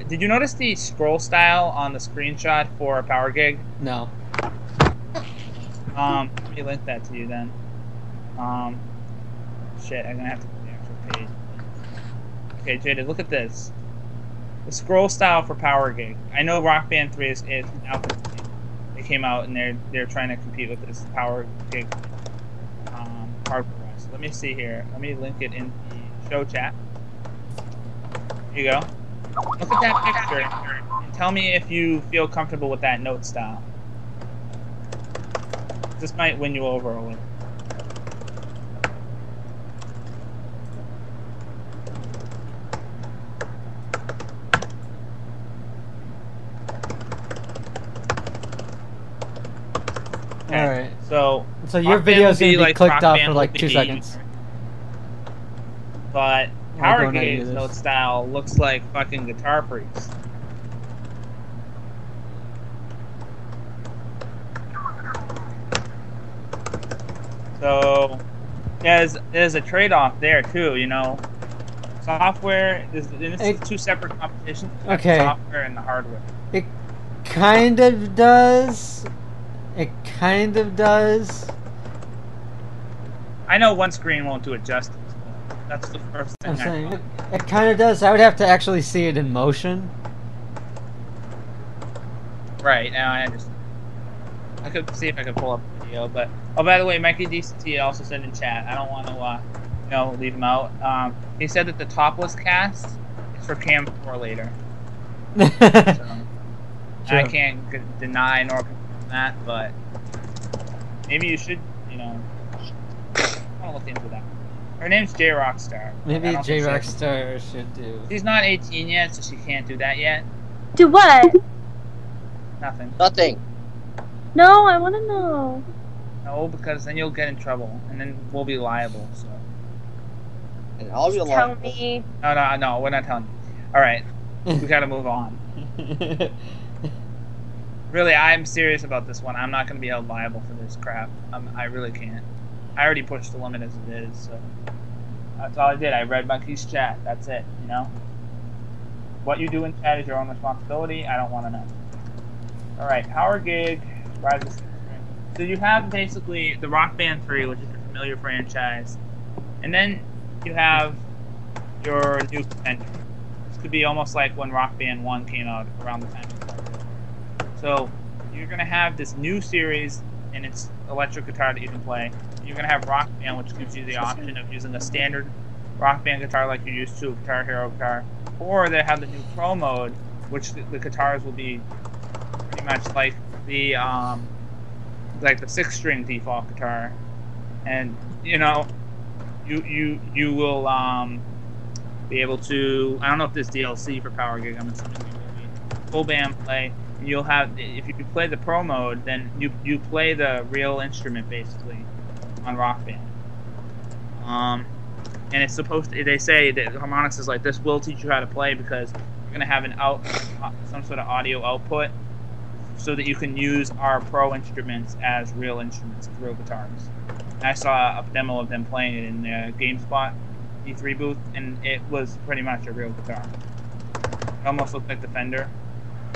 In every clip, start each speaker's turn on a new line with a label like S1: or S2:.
S1: Did you notice the scroll style on the screenshot for Power Gig?
S2: No.
S1: Let me link that to you then. Shit, I'm gonna have to put the actual page. Okay, Jaded, look at this. The scroll style for Power Gig. I know Rock Band 3 is out. They came out and they're trying to compete with this Power Gig hardware. So let me see here. Let me link it in the show chat. Here you go. Look at that picture and tell me if you feel comfortable with that note style. This might win you over a little.
S2: Alright.
S1: So
S2: your video is going to be clicked off for like 2 seconds.
S1: But Power Gig's note style looks like fucking Guitar Freaks. So there's a trade-off there too, you know. Software this is two separate competitions.
S2: Okay.
S1: The software and the hardware.
S2: It kind of does. It kind of does.
S1: I know one screen won't do it justice. That's the first thing
S2: I'm saying. It kind of does. I would have to actually see it in motion.
S1: Right. Now I understand. I could see if I could pull up the video, but by the way, Mikey DCT also said in chat. I don't want to, leave him out. He said that the topless cast is for Cam 4 later. So, I can't deny nor confirm that, but maybe you should, I'll look into that. Her name's J Rockstar.
S2: Maybe J Rockstar should do.
S1: She's not 18 yet, so she can't do that yet.
S3: Do what?
S1: Nothing.
S4: Nothing.
S3: No, I want to know.
S1: No, because then you'll get in trouble, and then we'll be liable. So.
S4: And I'll be
S3: Tell
S4: liable.
S3: me.
S1: No, we're not telling you. All right, we gotta move on. Really, I'm serious about this one. I'm not gonna be held liable for this crap. I really can't. I already pushed the limit as it is, so that's all I did. I read Monkey's chat. That's it. What you do in chat is your own responsibility. I don't want to know. All right, Power Gig, Rise of String. So you have basically the Rock Band 3, which is a familiar franchise, and then you have your new contender. This could be almost like when Rock Band 1 came out around the time. So you're going to have this new series, and it's electric guitar that you can play. You're going to have Rock Band, which gives you the option of using a standard Rock Band guitar like you're used to, a Guitar Hero guitar. Or they have the new Pro mode, which the guitars will be pretty much like the 6-string default guitar. And, you will be able to, I don't know if there's DLC for Power Gig, I'm assuming there will be full band play. You'll have, if you play the Pro mode, then you play the real instrument basically on Rock Band. And it's supposed to, they say that harmonics is like, this will teach you how to play because you're going to have some sort of audio output so that you can use our Pro instruments as real instruments, real guitars. And I saw a demo of them playing it in the GameSpot E3 booth, and it was pretty much a real guitar. It almost looked like the Fender.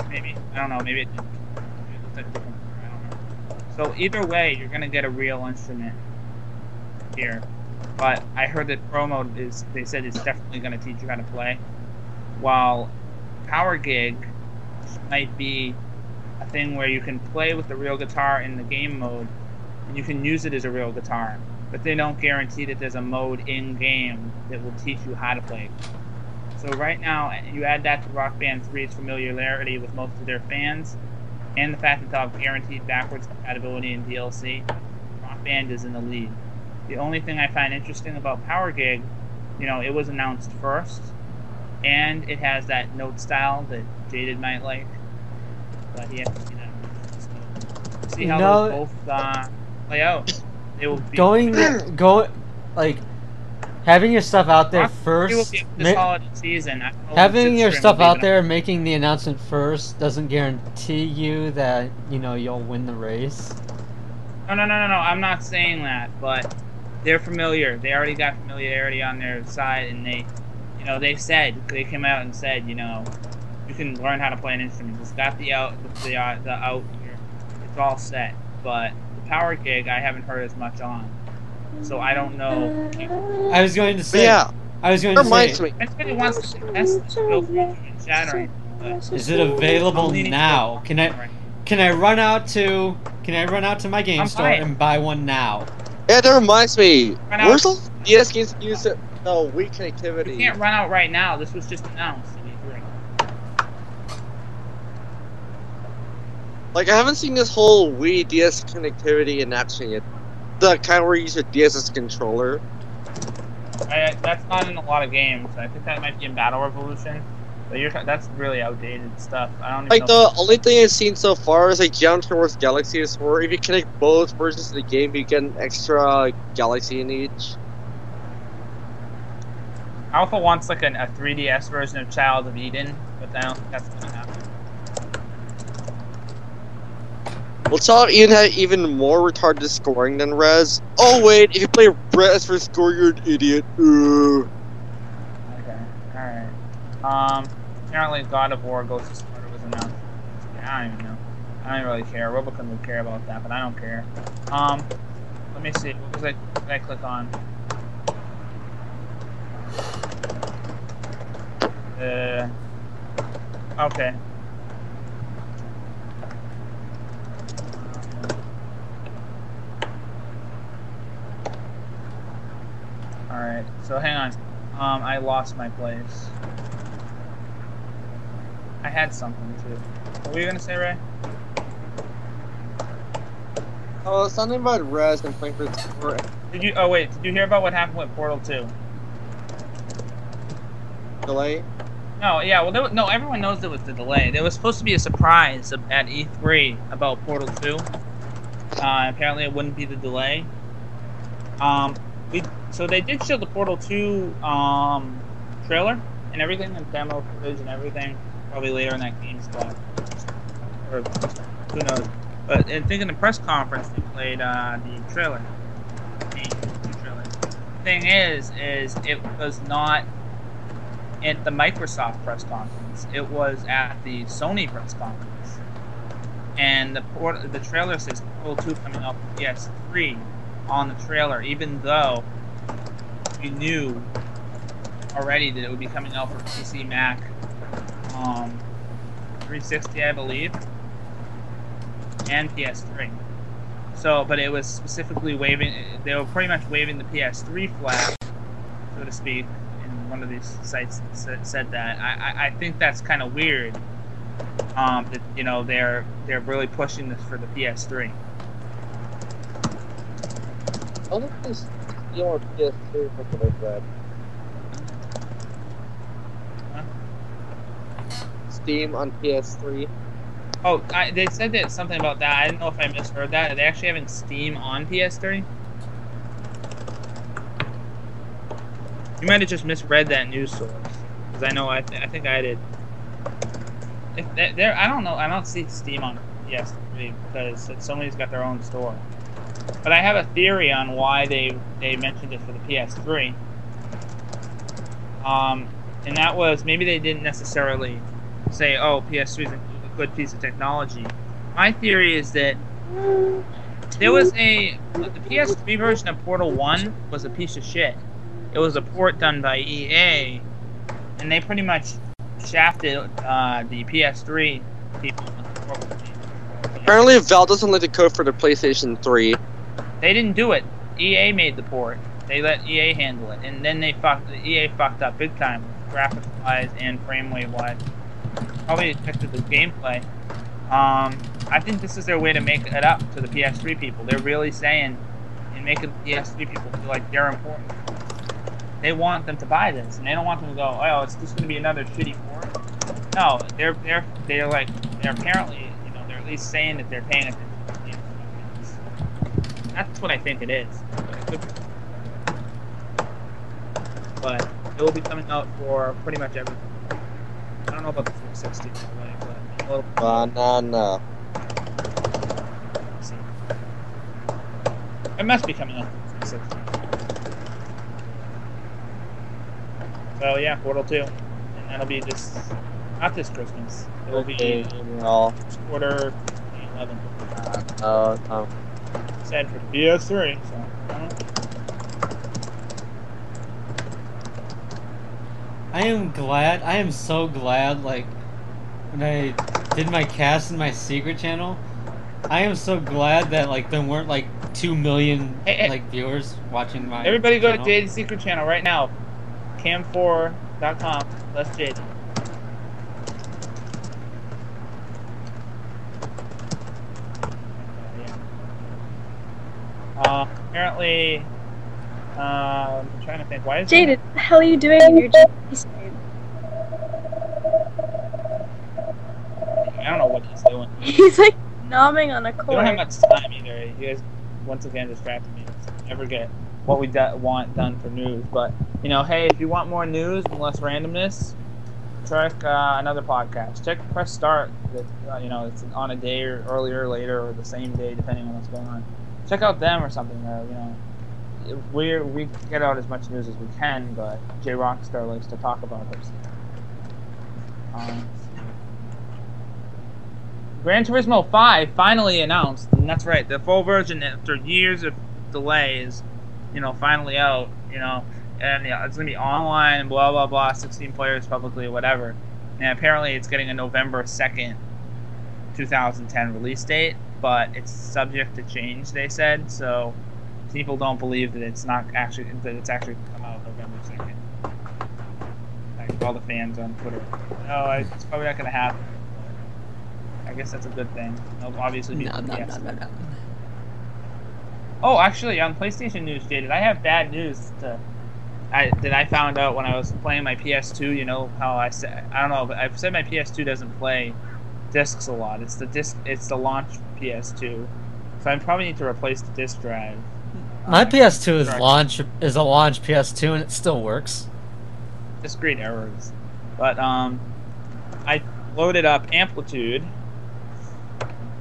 S1: Maybe. I don't know. Maybe it didn't. Maybe it looked like a different guitar. I don't know. So either way, you're going to get a real instrument here. But I heard that Pro mode they said it's definitely going to teach you how to play. While Power Gig might be a thing where you can play with the real guitar in the game mode, and you can use it as a real guitar. But they don't guarantee that there's a mode in-game that will teach you how to play. So right now, you add that to Rock Band 3's familiarity with most of their fans, and the fact that they'll have guaranteed backwards compatibility in DLC, Rock Band is in the lead. The only thing I find interesting about Power Gig, it was announced first, and it has that note style that Jaded might like, but he has to see that. So, see how those both play out. They will be
S2: having your stuff out there first.
S1: This holiday season,
S2: having your stuff out there and making the announcement first doesn't guarantee you that you'll win the race.
S1: No. I'm not saying that, but they're familiar. They already got familiarity on their side, and they came out and said, you can learn how to play an instrument. It's got the out here. It's all set, but the power gig I haven't heard as much on, so I don't know.
S2: I was going to
S4: But
S2: say.
S4: yeah,
S2: I was going
S4: that
S2: to
S4: reminds
S2: say.
S4: me.
S1: If anybody wants to test this, feel free to in chat or anything. But
S2: Is it available
S1: I'm leaning
S2: now?
S1: towards
S2: Can I?
S1: right.
S2: Can I run out to? Can I run out to my game
S1: I'm
S2: store
S1: fine.
S2: and buy one now?
S4: Yeah, that reminds me.
S1: Run out.
S4: Where's the DS games use it? No, weak connectivity.
S1: You can't run out right now. This was just announced in E3.
S4: Like, I haven't seen this whole Wii DS connectivity in action yet. The kind where you use your DS as a controller.
S1: That's not in a lot of games. I think that might be in Battle Revolution. But that's really outdated stuff. I don't even
S4: Like,
S1: know.
S4: the only thing I've seen so far is like Geometry Wars Galaxies, where if you connect both versions of the game, you get an extra galaxy in each.
S1: Alpha wants like a 3DS version of Child of Eden, but I don't think that's gonna happen.
S4: Well, Child of Eden had even more retarded scoring than Res. Oh wait, if you play Res for score, you're an idiot.
S1: Okay, alright. Apparently God of War Ghost of Sparta was announced. I don't even know. I don't really care. Robocon would care about that, but I don't care. Let me see. What was what did I click on? Okay. Alright, so hang on. I lost my place. I had something too. What were you gonna say, Ray?
S4: Oh, something about Res and playing for score.
S1: Did you? Oh wait, did you hear about what happened with Portal 2?
S4: Delay?
S1: No, yeah. Well, no. Everyone knows there was the delay. There was supposed to be a surprise at E3 about Portal 2. Apparently, it wouldn't be the delay. So they did show the Portal 2 trailer and everything, and demo footage and everything. Probably later in that GameSpot, or who knows. But I think in the press conference they played the trailer. The trailer. The thing is it was not at the Microsoft press conference. It was at the Sony press conference, and the trailer says Portal 2 coming out for PS3 on the trailer, even though we knew already that it would be coming out for PC, Mac, 360, I believe, and PS3. So, but it was specifically they were pretty much waving the PS3 flag, so to speak, in one of these sites that said that. I think that's kind of weird, that, you know, they're really pushing this for the PS3.
S4: I don't think this on PS3 something like that. Steam on PS3.
S1: Oh, they said that something about that. I didn't know if I misheard that. Are they actually having Steam on PS3? You might have just misread that news source, because I know I think I did. I don't know. I don't see Steam on PS3 because Sony's got their own store. But I have a theory on why they mentioned it for the PS3. And that was, maybe they didn't necessarily say, oh, PS3 is a good piece of technology. My theory is that there was the PS3 version of Portal 1 was a piece of shit. It was a port done by EA, and they pretty much shafted the PS3 people.
S4: Apparently, Valve doesn't like the code for the PlayStation 3.
S1: They didn't do it. EA made the port. They let EA handle it, and then EA fucked up big time, graphics wise and frame rate wise. Probably affected the gameplay. I think this is their way to make it up to the PS3 people. They're really saying and making the PS3 people feel like they're important. They want them to buy this, and they don't want them to go, oh, it's just going to be another shitty port. No, they're apparently, you know, they're at least saying that they're paying attention to the games. That's what I think it is. But it will be coming out for pretty much everything. I don't know about the 360 by the way, but a little.
S4: Banana.
S1: Let's see. It must be coming out for 360. So yeah, Portal 2, and that'll be just. Not this Christmas. It will be
S4: all.
S1: quarter 11. Said for PS3. So.
S2: I am so glad, like, when I did my cast in my secret channel, I am so glad that, like, there weren't, like, 2 million, like, viewers watching my
S1: Everybody go
S2: channel.
S1: to Jade's secret channel right now. cam4.com. That's Jade. Apparently, I'm trying to think. Why is
S3: Jade, what the hell are you doing in your GP name?
S1: I don't know what he's doing.
S3: He's like nomming on a
S1: We don't have
S3: cord.
S1: much time either. You guys, once again, distracted me. Never get what we want done for news. But, you know, hey, if you want more news and less randomness, check another podcast. Press start. You know, it's on a day or earlier, later, or the same day, depending on what's going on. Check out them or something. You know, we get out as much news as we can, but J Rockstar likes to talk about her stuff. Gran Turismo 5 finally announced, and that's right, the full version after years of delays, you know, finally out, you know, and it's gonna be online and blah blah blah, 16 players publicly, whatever. And apparently it's getting a November 2nd, 2010 release date, but it's subject to change, they said. So people don't believe that it's actually come out November 2nd. Like all the fans on Twitter, no, it's probably not gonna happen. I guess that's a good thing. It'll obviously be
S2: No.
S1: Oh, actually, on PlayStation News, Jaded, I have bad news that I found out when I was playing my PS2. You know how I don't know, but I've said my PS2 doesn't play discs a lot. It's the launch PS2, so I probably need to replace the disc drive.
S2: My PS2 is a launch PS2 and it still works.
S1: Discrete errors, but I loaded up Amplitude.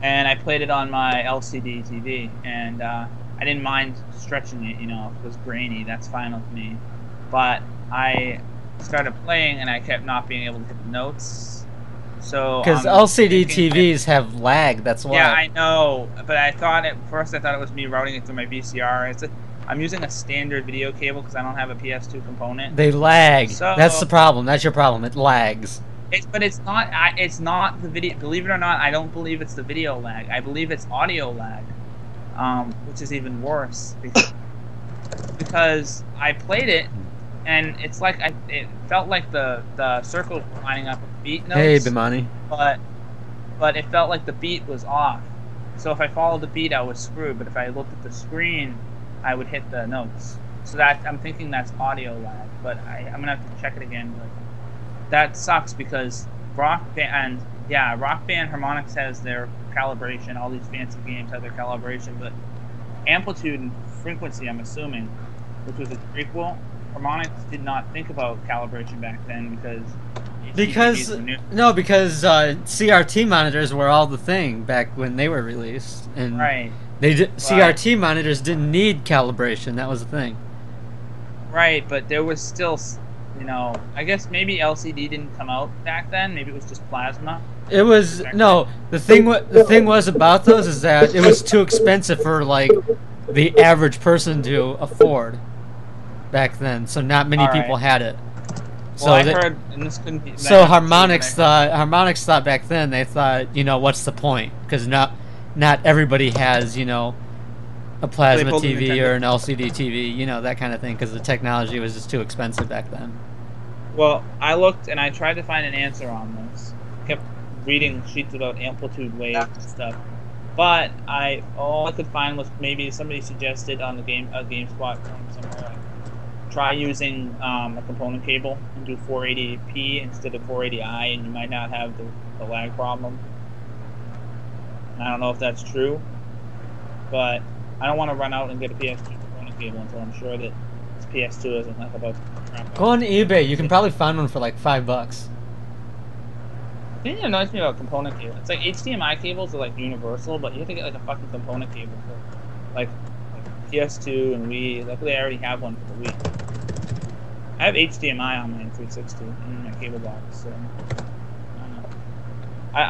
S1: And I played it on my LCD TV, and I didn't mind stretching it, you know, if it was grainy, that's fine with me. But I started playing, and I kept not being able to hit the notes. So
S2: because LCD TVs have lag, that's why.
S1: Yeah, I know, but I thought it was me routing it through my VCR. I'm using a standard video cable because I don't have a PS2 component.
S2: They lag.
S1: So,
S2: that's the problem. That's your problem. It lags.
S1: But it's not. It's not the video. Believe it or not, I don't believe it's the video lag. I believe it's audio lag, which is even worse because I played it, and it's like it felt like the circles were lining up with beat notes.
S2: Hey, Bimani.
S1: But it felt like the beat was off. So if I followed the beat, I was screwed. But if I looked at the screen, I would hit the notes. So that I'm thinking that's audio lag. But I'm gonna have to check it again. But that sucks because Rock Band Harmonix has their calibration. All these fancy games have their calibration, but Amplitude and Frequency, I'm assuming, which was a prequel, Harmonix did not think about calibration back then because CRT monitors were all the thing back when they were released, and right.
S2: CRT monitors didn't need calibration. That was the thing.
S1: Right, but there was still. You know, I guess maybe LCD didn't come out back then. Maybe it was just plasma.
S2: It was no. The thing was about those is that it was too expensive for like the average person to afford back then. So not many people had it. So
S1: well, I heard, and this couldn't be.
S2: So Harmonix thought back then. They thought, you know, what's the point? Because not everybody has, you know, a plasma TV or an LCD TV, you know, that kind of thing, because the technology was just too expensive back then.
S1: Well, I looked and I tried to find an answer on this. Kept reading sheets about amplitude waves and stuff, but all I could find was maybe somebody suggested on the GameSpot forum somewhere, like, try using a component cable and do 480p instead of 480i, and you might not have the lag problem. I don't know if that's true, but I don't want to run out and get a PS2 component cable until I'm sure that this PS2 isn't like about to crap.
S2: Go on eBay. You can probably find one for like $5.
S1: The thing that annoys me about component cable, it's like HDMI cables are like universal, but you have to get like a fucking component cable for like PS2 and Wii. Luckily, I already have one for the Wii. I have HDMI on my 360 in my cable box, so I